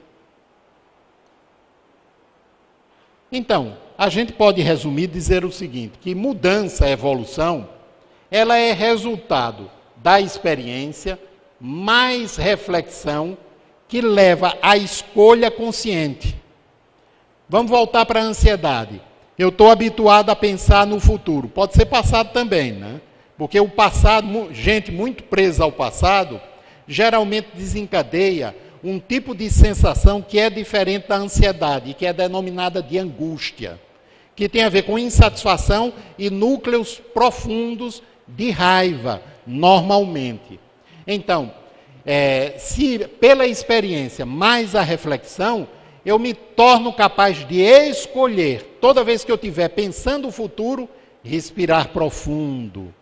Então, a gente pode resumir e dizer o seguinte, que mudança, evolução, ela é resultado da experiência, mais reflexão, que leva à escolha consciente. Vamos voltar para a ansiedade. Eu estou habituado a pensar no futuro. Pode ser passado também, Porque o passado, gente muito presa ao passado, geralmente desencadeia um tipo de sensação que é diferente da ansiedade, que é denominada de angústia, que tem a ver com insatisfação e núcleos profundos de raiva, normalmente. Então, se pela experiência mais a reflexão, eu me torno capaz de escolher, toda vez que eu estiver pensando o futuro, respirar profundo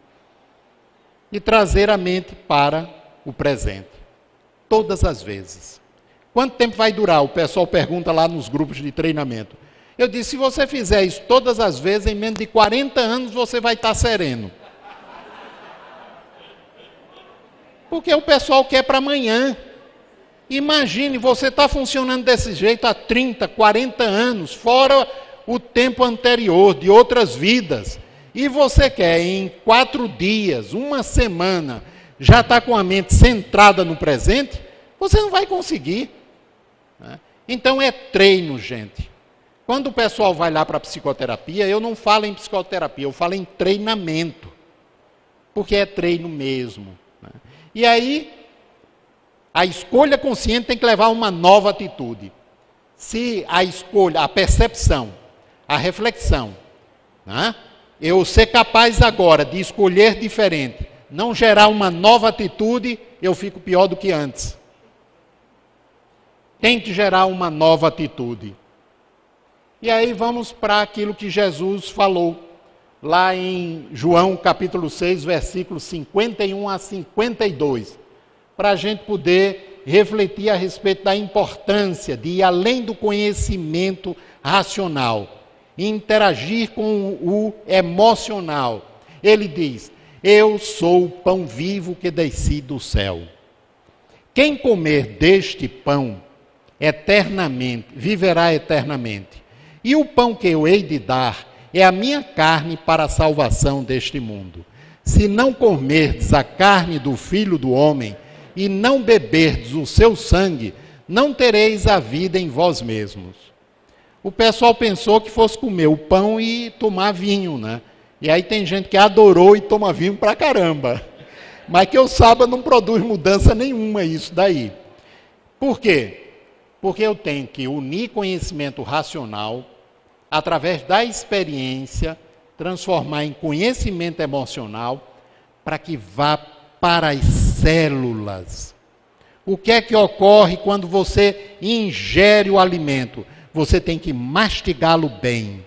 e trazer a mente para o presente. Todas as vezes. Quanto tempo vai durar? O pessoal pergunta lá nos grupos de treinamento. Eu disse, se você fizer isso todas as vezes, em menos de 40 anos você vai estar sereno. Porque o pessoal quer para amanhã. Imagine, você está funcionando desse jeito há 30, 40 anos, fora o tempo anterior, de outras vidas. E você quer, em 4 dias, uma semana, já está com a mente centrada no presente, você não vai conseguir. Né? Então é treino, gente. Quando o pessoal vai lá para a psicoterapia, eu não falo em psicoterapia, eu falo em treinamento. Porque é treino mesmo. Né? E aí, a escolha consciente tem que levar a uma nova atitude. Se a escolha, a percepção, a reflexão, né? Eu ser capaz agora de escolher diferente, não gerar uma nova atitude, eu fico pior do que antes. Tem que gerar uma nova atitude. E aí vamos para aquilo que Jesus falou, lá em João capítulo 6, versículos 51 a 52, para a gente poder refletir a respeito da importância de ir além do conhecimento racional, interagir com o emocional. Ele diz, eu sou o pão vivo que desci do céu. Quem comer deste pão eternamente, viverá eternamente. E o pão que eu hei de dar é a minha carne para a salvação deste mundo. Se não comerdes a carne do Filho do Homem e não beberdes o seu sangue, não tereis a vida em vós mesmos. O pessoal pensou que fosse comer o pão e tomar vinho, né? E aí tem gente que adorou e toma vinho pra caramba. Mas que eu saiba, não produz mudança nenhuma isso daí. Por quê? Porque eu tenho que unir conhecimento racional, através da experiência, transformar em conhecimento emocional, para que vá para as células. O que é que ocorre quando você ingere o alimento? Você tem que mastigá-lo bem,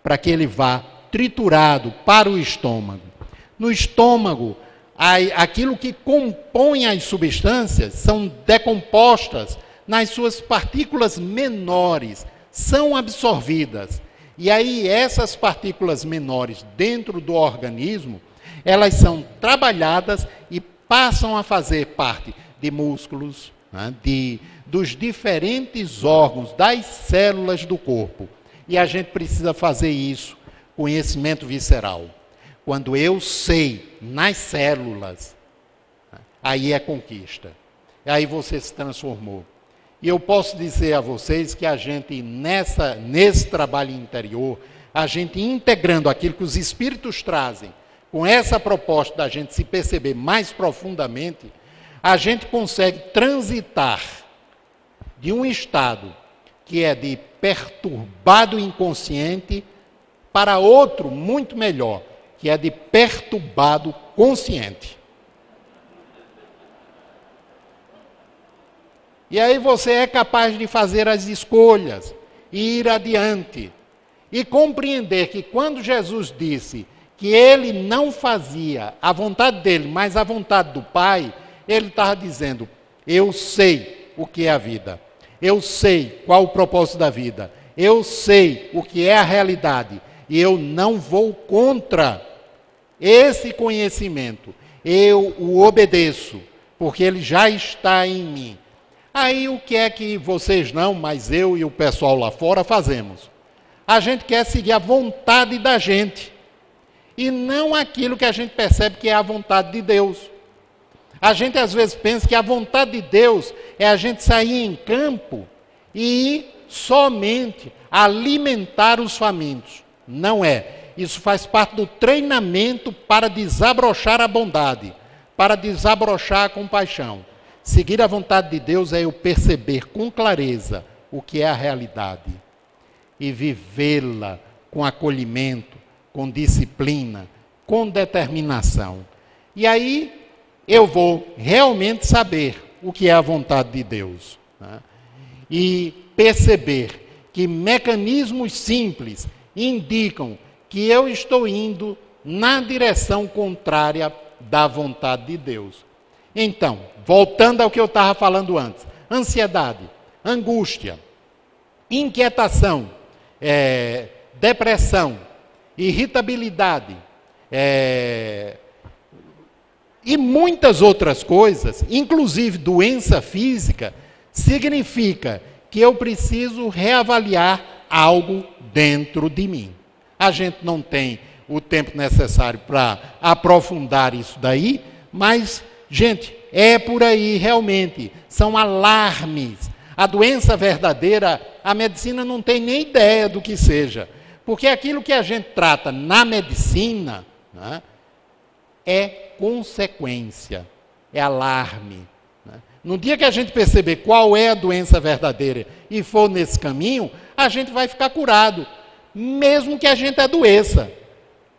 para que ele vá triturado para o estômago. No estômago, aquilo que compõe as substâncias são decompostas nas suas partículas menores, são absorvidas. E aí essas partículas menores dentro do organismo, elas são trabalhadas e passam a fazer parte de músculos, né, dos diferentes órgãos, das células do corpo. E a gente precisa fazer isso, conhecimento visceral. Quando eu sei nas células, aí é conquista. Aí você se transformou. E eu posso dizer a vocês que a gente, nesse trabalho interior, a gente integrando aquilo que os espíritos trazem, com essa proposta da gente se perceber mais profundamente, a gente consegue transitar de um estado que é de perturbado inconsciente para outro muito melhor, que é de perturbado consciente. E aí você é capaz de fazer as escolhas, e ir adiante, e compreender que quando Jesus disse que ele não fazia a vontade dele, mas a vontade do Pai, ele estava dizendo, eu sei o que é a vida, eu sei qual o propósito da vida, eu sei o que é a realidade, e eu não vou contra esse conhecimento, eu o obedeço, porque ele já está em mim. Aí o que é que vocês não, mas eu e o pessoal lá fora fazemos? A gente quer seguir a vontade da gente, e não aquilo que a gente percebe que é a vontade de Deus. A gente às vezes pensa que a vontade de Deus é a gente sair em campo e somente alimentar os famintos. Não é. Isso faz parte do treinamento para desabrochar a bondade, para desabrochar a compaixão. Seguir a vontade de Deus é eu perceber com clareza o que é a realidade e vivê-la com acolhimento, com disciplina, com determinação. E aí eu vou realmente saber o que é a vontade de Deus, né? E perceber que mecanismos simples indicam que eu estou indo na direção contrária da vontade de Deus. Então, voltando ao que eu estava falando antes, ansiedade, angústia, inquietação, depressão, irritabilidade, e muitas outras coisas, inclusive doença física, significa que eu preciso reavaliar algo dentro de mim. A gente não tem o tempo necessário para aprofundar isso daí, mas, gente, é por aí realmente. São alarmes. A doença verdadeira, a medicina não tem nem ideia do que seja. Porque aquilo que a gente trata na medicina, né, é consequência, é alarme. Né? No dia que a gente perceber qual é a doença verdadeira e for nesse caminho, a gente vai ficar curado. Mesmo que a gente adoeça,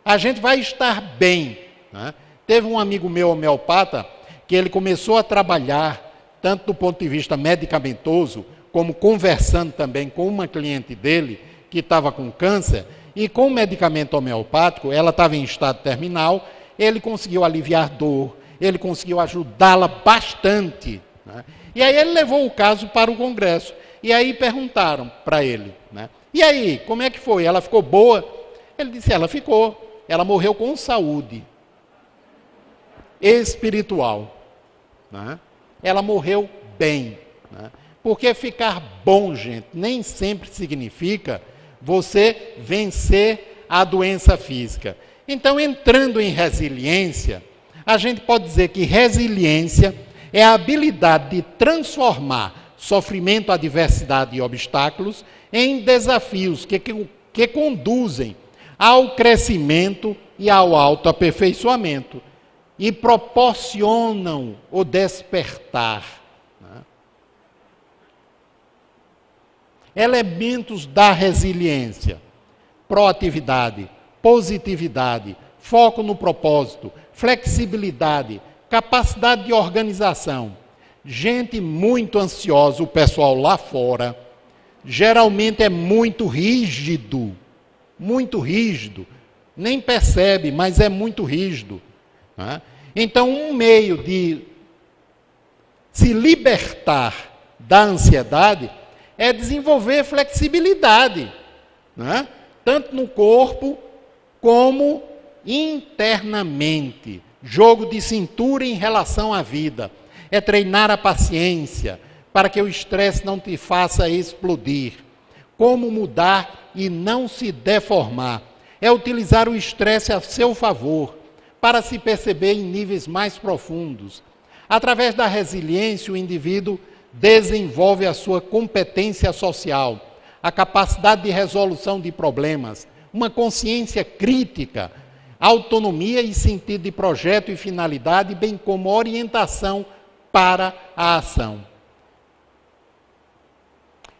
a gente vai estar bem. Né? Teve um amigo meu, homeopata, que ele começou a trabalhar, tanto do ponto de vista medicamentoso, como conversando também com uma cliente dele, que estava com câncer, e com o medicamento homeopático, ela estava em estado terminal, ele conseguiu aliviar dor, ele conseguiu ajudá-la bastante. Né? E aí ele levou o caso para o congresso. E aí perguntaram para ele, né? E aí, como é que foi? Ela ficou boa? Ele disse, ela ficou. Ela morreu com saúde espiritual. Né? Ela morreu bem. Né? Porque ficar bom, gente, nem sempre significa você vencer a doença física. Então, entrando em resiliência, a gente pode dizer que resiliência é a habilidade de transformar sofrimento, adversidade e obstáculos em desafios que conduzem ao crescimento e ao autoaperfeiçoamento e proporcionam o despertar. Né? Elementos da resiliência: proatividade, positividade, foco no propósito, flexibilidade, capacidade de organização. Gente muito ansiosa, o pessoal lá fora, geralmente é muito rígido, nem percebe, mas é muito rígido. Né? Então, um meio de se libertar da ansiedade é desenvolver flexibilidade, né? Tanto no corpo como internamente. Jogo de cintura em relação à vida. É treinar a paciência para que o estresse não te faça explodir. Como mudar e não se deformar. É utilizar o estresse a seu favor para se perceber em níveis mais profundos. Através da resiliência, o indivíduo desenvolve a sua competência social, a capacidade de resolução de problemas, uma consciência crítica, autonomia e sentido de projeto e finalidade, bem como orientação para a ação.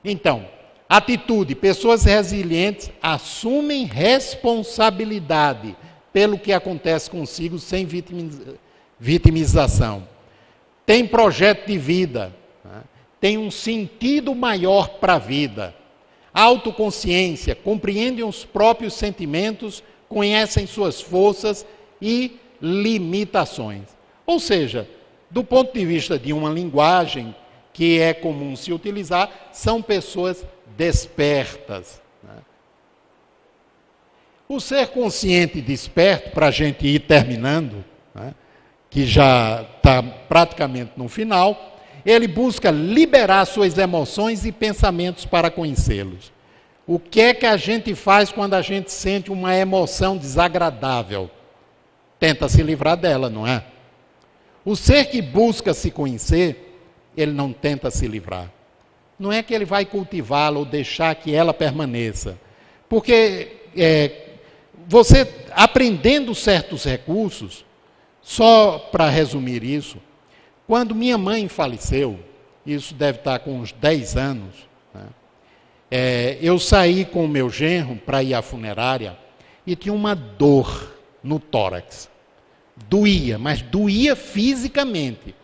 Então, atitude: pessoas resilientes assumem responsabilidade pelo que acontece consigo sem vitimização. Tem projeto de vida, né? Tem um sentido maior para a vida. Autoconsciência, compreendem os próprios sentimentos, conhecem suas forças e limitações. Ou seja, do ponto de vista de uma linguagem que é comum se utilizar, são pessoas despertas. Né? O ser consciente e desperto, para a gente ir terminando, né, que já está praticamente no final, ele busca liberar suas emoções e pensamentos para conhecê-los. O que é que a gente faz quando a gente sente uma emoção desagradável? Tenta se livrar dela, não é? O ser que busca se conhecer, ele não tenta se livrar. Não é que ele vai cultivá-la ou deixar que ela permaneça. Porque você, aprendendo certos recursos, Só para resumir isso, quando minha mãe faleceu, isso deve estar com uns 10 anos, né? Eu saí com o meu genro para ir à funerária e tinha uma dor no tórax. Doía, mas doía fisicamente.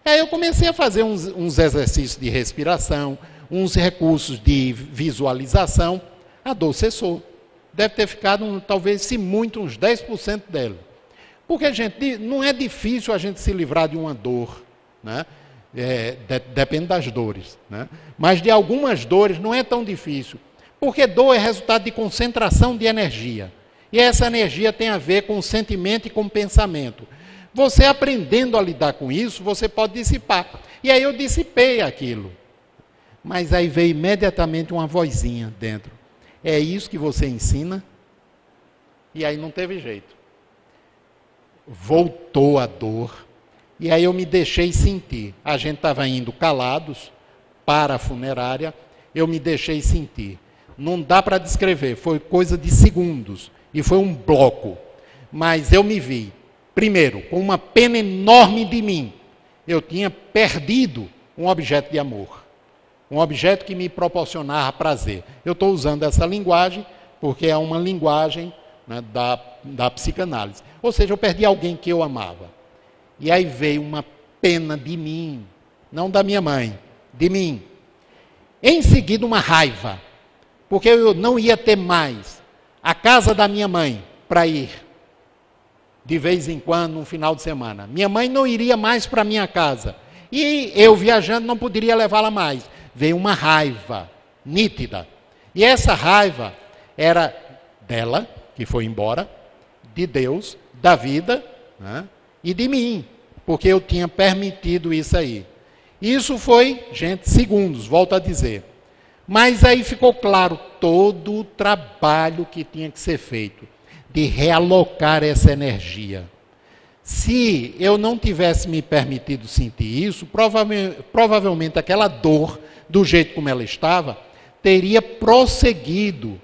Aí eu comecei a fazer uns exercícios de respiração, uns recursos de visualização, a dor cessou. Deve ter ficado, talvez, se muito, uns 10% dela. Porque, gente, não é difícil a gente se livrar de uma dor, né? Depende das dores, né? Mas de algumas dores não é tão difícil, porque dor é resultado de concentração de energia. E essa energia tem a ver com o sentimento e com o pensamento. Você aprendendo a lidar com isso, você pode dissipar. E aí eu dissipei aquilo. Mas aí veio imediatamente uma vozinha dentro. É isso que você ensina? E aí não teve jeito. Voltou a dor. E aí eu me deixei sentir. A gente estava indo calados para a funerária. Eu me deixei sentir. Não dá para descrever. Foi coisa de segundos. E foi um bloco. Mas eu me vi. Primeiro, com uma pena enorme de mim. Eu tinha perdido um objeto de amor. Um objeto que me proporcionava prazer. Eu estou usando essa linguagem porque é uma linguagem, né, da psicanálise. Ou seja, eu perdi alguém que eu amava. E aí veio uma pena de mim, não da minha mãe, de mim. Em seguida, uma raiva, porque eu não ia ter mais a casa da minha mãe para ir, de vez em quando, no final de semana. Minha mãe não iria mais para a minha casa. E eu, viajando, não poderia levá-la mais. Veio uma raiva nítida. E essa raiva era dela, que foi embora, de Deus, da vida, né, e de mim, porque eu tinha permitido isso aí. Isso foi, gente, segundos, volto a dizer. Mas aí ficou claro todo o trabalho que tinha que ser feito, de realocar essa energia. Se eu não tivesse me permitido sentir isso, provavelmente aquela dor, do jeito como ela estava, teria prosseguido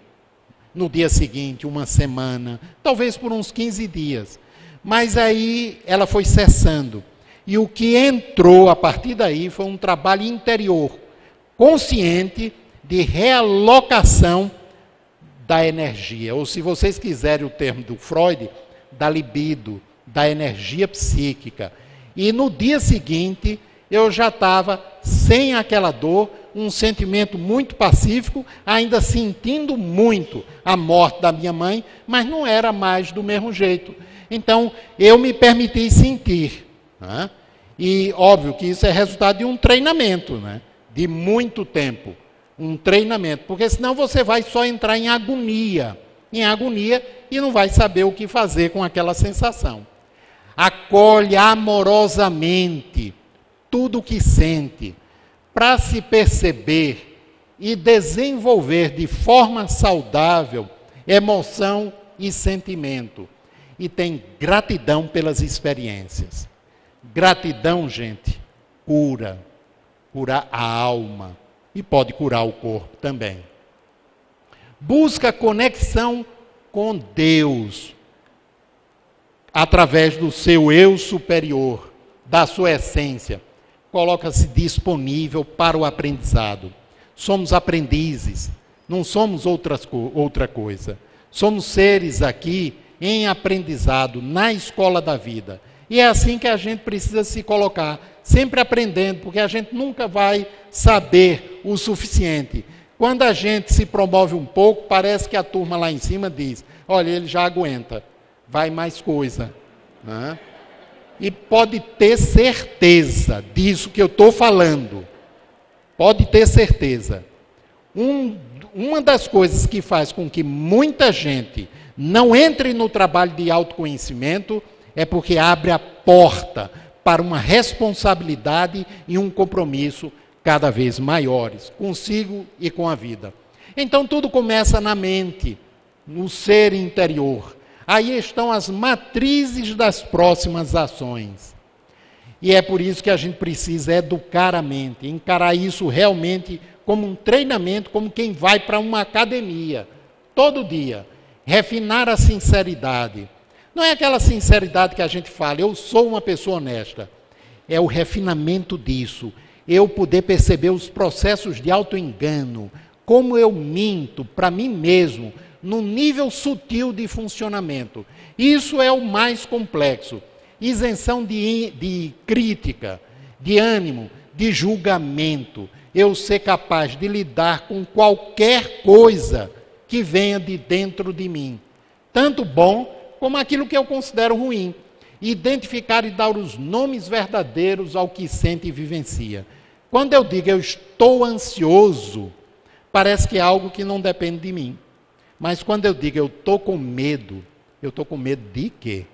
no dia seguinte, uma semana, talvez por uns 15 dias. Mas aí ela foi cessando. E o que entrou a partir daí foi um trabalho interior, consciente, de realocação da energia. Ou, se vocês quiserem o termo do Freud, da libido, da energia psíquica. E no dia seguinte, eu já estava sem aquela dor, um sentimento muito pacífico, ainda sentindo muito a morte da minha mãe, mas não era mais do mesmo jeito. Então, eu me permiti sentir, né? E óbvio que isso é resultado de um treinamento, né? De muito tempo, um treinamento, porque senão você vai só entrar em agonia e não vai saber o que fazer com aquela sensação. Acolhe amorosamente tudo o que sente, para se perceber e desenvolver de forma saudável emoção e sentimento. E tem gratidão pelas experiências. Gratidão, gente, cura a alma e pode curar o corpo também. Busca conexão com Deus através do seu eu superior, da sua essência. Coloca-se disponível para o aprendizado. Somos aprendizes, não somos outra coisa. Somos seres aqui em aprendizado, na escola da vida. E é assim que a gente precisa se colocar, sempre aprendendo, porque a gente nunca vai saber o suficiente. Quando a gente se promove um pouco, parece que a turma lá em cima diz, olha, ele já aguenta, vai mais coisa, né? E pode ter certeza disso que eu estou falando. Pode ter certeza. Uma das coisas que faz com que muita gente não entre no trabalho de autoconhecimento é porque abre a porta para uma responsabilidade e um compromisso cada vez maiores, consigo e com a vida. Então tudo começa na mente, no ser interior. Aí estão as matrizes das próximas ações. E é por isso que a gente precisa educar a mente, encarar isso realmente como um treinamento, como quem vai para uma academia, todo dia. Refinar a sinceridade, Não é aquela sinceridade que a gente fala, eu sou uma pessoa honesta. É o refinamento disso. Eu poder perceber os processos de auto-engano, como eu minto para mim mesmo, num nível sutil de funcionamento. Isso é o mais complexo. Isenção de crítica, de ânimo, de julgamento. Eu ser capaz de lidar com qualquer coisa que venha de dentro de mim. Tanto bom como aquilo que eu considero ruim. Identificar e dar os nomes verdadeiros ao que sente e vivencia. Quando eu digo eu estou ansioso, parece que é algo que não depende de mim. Mas quando eu digo eu estou com medo de quê?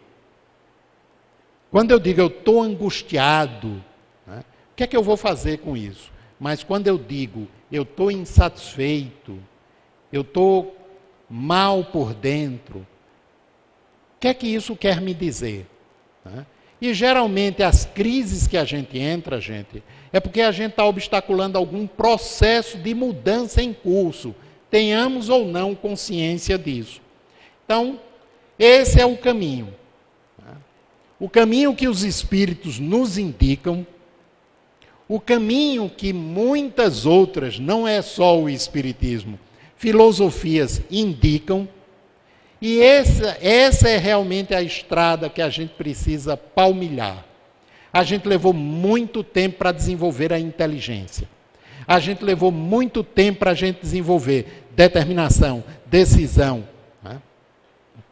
Quando eu digo eu estou angustiado, né, o que é que eu vou fazer com isso? Mas quando eu digo eu estou insatisfeito, eu estou mal por dentro, o que é que isso quer me dizer? Né? E geralmente as crises que a gente entra, gente, é porque a gente está obstaculando algum processo de mudança em curso. Tenhamos ou não consciência disso. Então, esse é o caminho. O caminho que os Espíritos nos indicam, o caminho que muitas outras, não é só o Espiritismo, filosofias indicam, e essa é realmente a estrada que a gente precisa palmilhar. A gente levou muito tempo para desenvolver a inteligência. A gente levou muito tempo para a gente desenvolver determinação, decisão, né?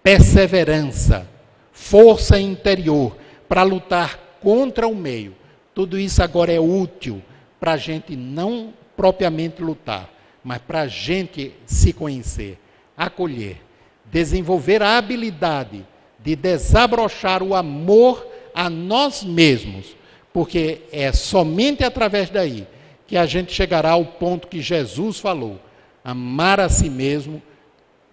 Perseverança, força interior para lutar contra o meio. Tudo isso agora é útil para a gente não propriamente lutar, mas para a gente se conhecer, acolher, desenvolver a habilidade de desabrochar o amor a nós mesmos, porque é somente através daí que a gente chegará ao ponto que Jesus falou, amar a si mesmo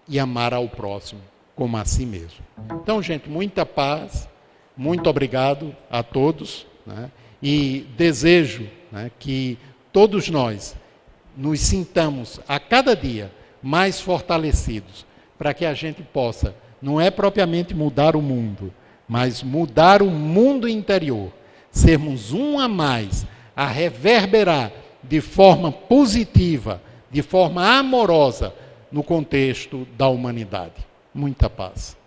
e amar ao próximo como a si mesmo. Então, gente, muita paz, muito obrigado a todos, né? E desejo, né, que todos nós nos sintamos a cada dia mais fortalecidos, para que a gente possa, não é propriamente mudar o mundo, mas mudar o mundo interior, sermos um a mais, a reverberar de forma positiva, de forma amorosa, no contexto da humanidade. Muita paz.